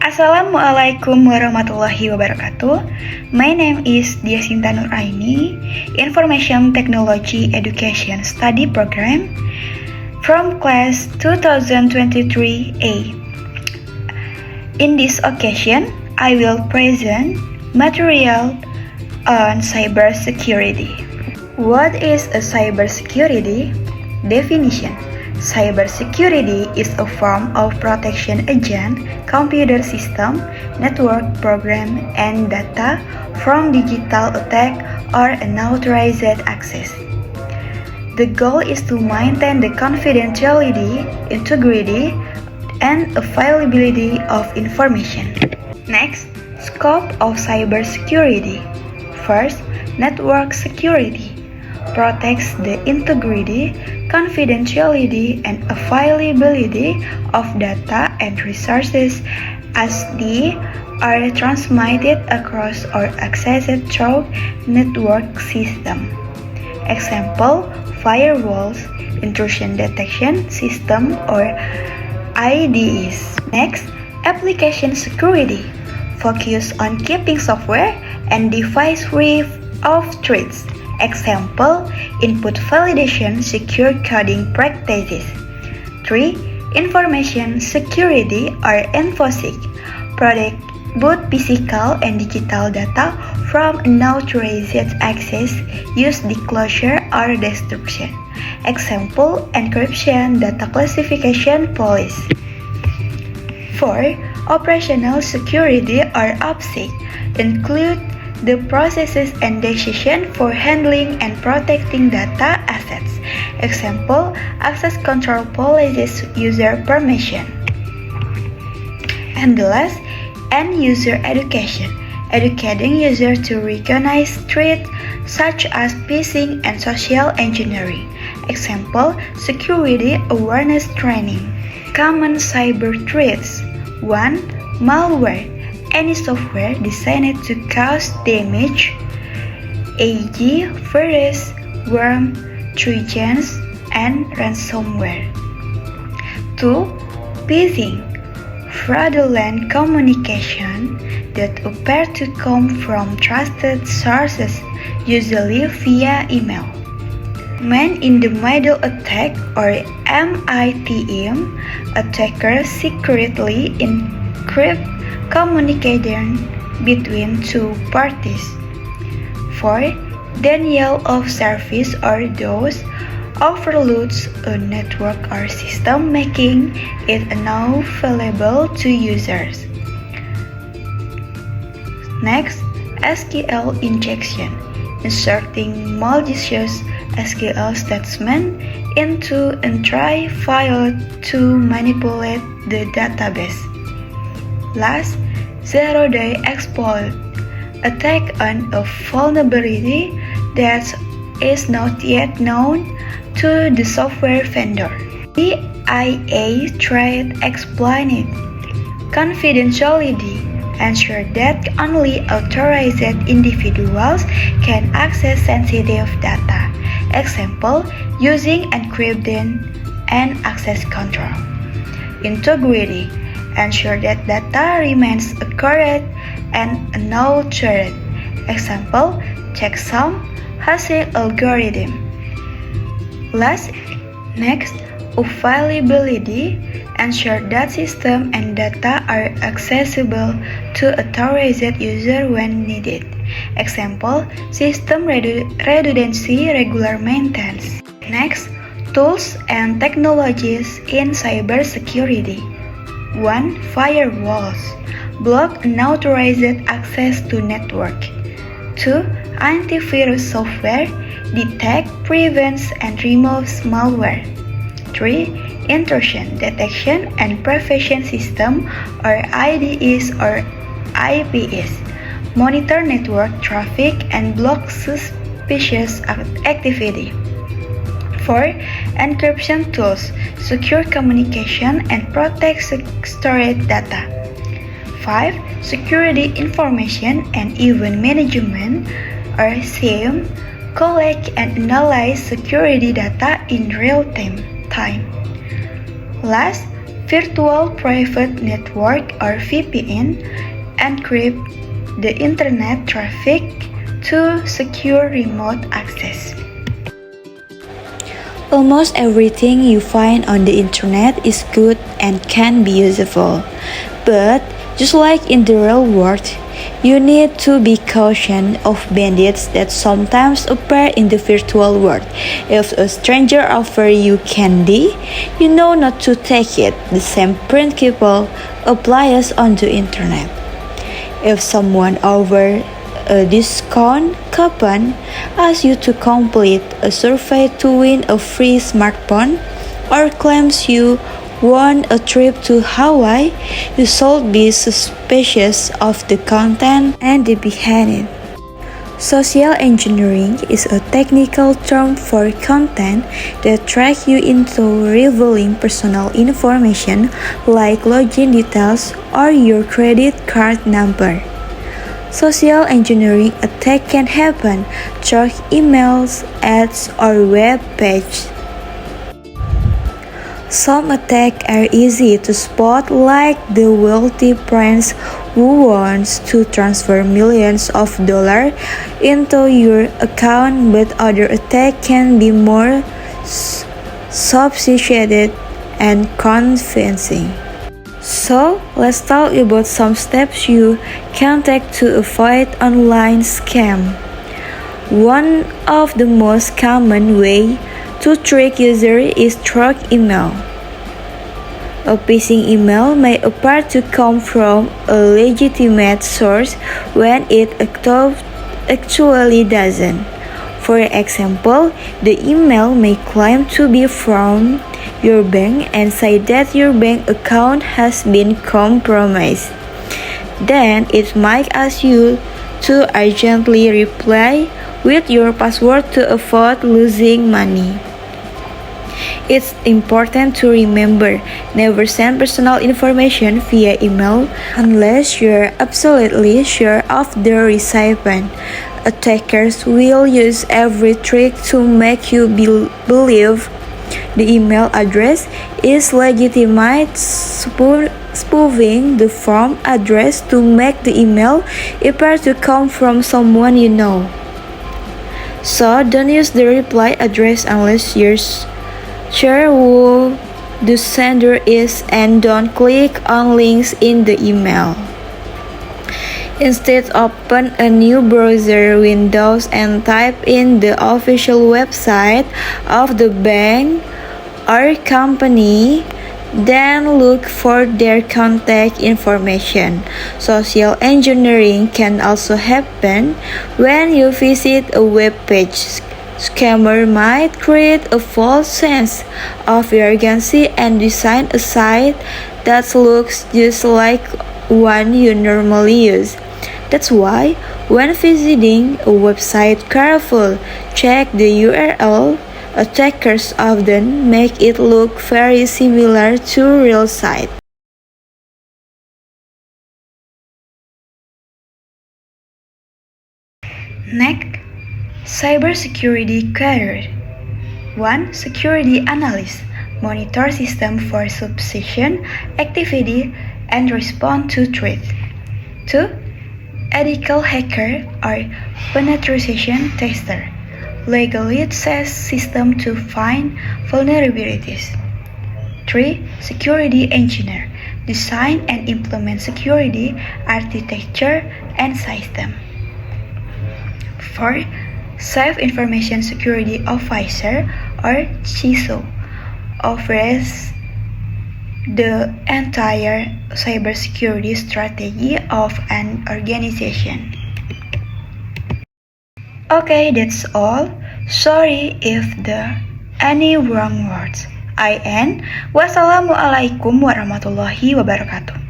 Assalamualaikum warahmatullahi wabarakatuh. My name is Diasinta Nuraini, Information Technology Education Study Program from class 2023A. In this occasion, I will present material on cybersecurity. What is a cybersecurity? Definition. Cybersecurity is a form of protection against computer system, network program, and data from digital attack or unauthorized access. The goal is to maintain the confidentiality, integrity, and availability of information. Next, scope of cybersecurity. First, network security protects the integrity, confidentiality, and availability of data and resources as they are transmitted across or accessed through network system. Example, firewalls, intrusion detection system, or IDEs. Next, application security focus on keeping software and device free of threats. Example, input validation, secure coding practices. 3. Information security or InfoSec protect both physical and digital data from unauthorized access, use, disclosure, or destruction. Example, encryption, data classification policy. 4. Operational security or OPSEC include the processes and decisions for handling and protecting data assets. Example, access control policies, user permission. And the last, end user education, educating users to recognize threats such as phishing and social engineering. Example, security awareness training. Common cyber threats. 1. Malware, any software designed to cause damage, e.g., virus, worm, trojans, and ransomware. 2. Phishing, fraudulent communication that appear to come from trusted sources, usually via email. Man-in-the-middle attack or MITM, attackers secretly encrypt communication between two parties. 4. Denial of service or DOS overloads a network or system, making it unavailable to users. Next, SQL injection, inserting malicious SQL statement into entry file to manipulate the database. Last, zero-day exploit, attack on a vulnerability that is not yet known to the software vendor. CIA threat explained, confidentiality, ensure that only authorized individuals can access sensitive data. Example, using encryption and access control. Integrity, ensure that data remains accurate and unaltered. Example, checksum, Hasse algorithm. Next, availability, ensure that system and data are accessible to authorized user when needed. Example, system redundancy, regular maintenance. Next, tools and technologies in cybersecurity. 1. Firewalls, block unauthorized access to network. 2. Antivirus software, detect, prevents, and removes malware. 3. Intrusion detection and prevention system or IDEs or IPS, monitor network traffic and block suspicious activity. 4. Encryption tools, secure communication and protect stored data. 5. Security information and event management or SIEM, collect and analyze security data in real time. Last, Virtual Private Network or VPN encrypt the internet traffic to secure remote access. Almost everything you find on the internet is good and can be useful. But just like in the real world, you need to be cautious of bandits that sometimes appear in the virtual world. If a stranger offers you candy, you know not to take it. The same principle applies on the internet. If someone offers a discount coupon, asks you to complete a survey to win a free smartphone, or claims you won a trip to Hawaii, you should be suspicious of the content and the behind it. Social engineering is a technical term for content that tracks you into revealing personal information like login details or your credit card number. Social engineering attack can happen through emails, ads, or web pages. Some attacks are easy to spot, like the wealthy prince who wants to transfer millions of dollars into your account, but other attacks can be more sophisticated and convincing. So, let's talk about some steps you can take to avoid online scam. One of the most common ways to trick users is through email. A phishing email may appear to come from a legitimate source when it actually doesn't. For example, the email may claim to be from your bank and say that your bank account has been compromised. Then it might ask you to urgently reply with your password to avoid losing money. It's important to remember, never send personal information via email unless you're absolutely sure of the recipient. Attackers will use every trick to make you believe the email address is legitimate, spoofing the form address to make the email appear to come from someone you know. So don't use the reply address unless you're sure who the sender is, and don't click on links in the email. Instead, open a new browser window and type in the official website of the bank or company. Then look for their contact information. Social engineering can also happen when you visit a web page. Scammer might create a false sense of urgency and design a site that looks just like one you normally use. That's why, when visiting a website, careful, check the URL. Attackers often make it look very similar to real site. Next, cybersecurity career. 1. Security analyst. Monitor system for suspicion, activity, and respond to threats. 2. Ethical hacker or penetration tester. Legally test system to find vulnerabilities. 3. Security engineer. Design and implement security architecture and system. 4. Chief Information Security Officer or CISO. Oversees the entire cybersecurity strategy of an organization. Okay, that's all. Sorry if there any wrong words. I end. Wassalamualaikum warahmatullahi wabarakatuh.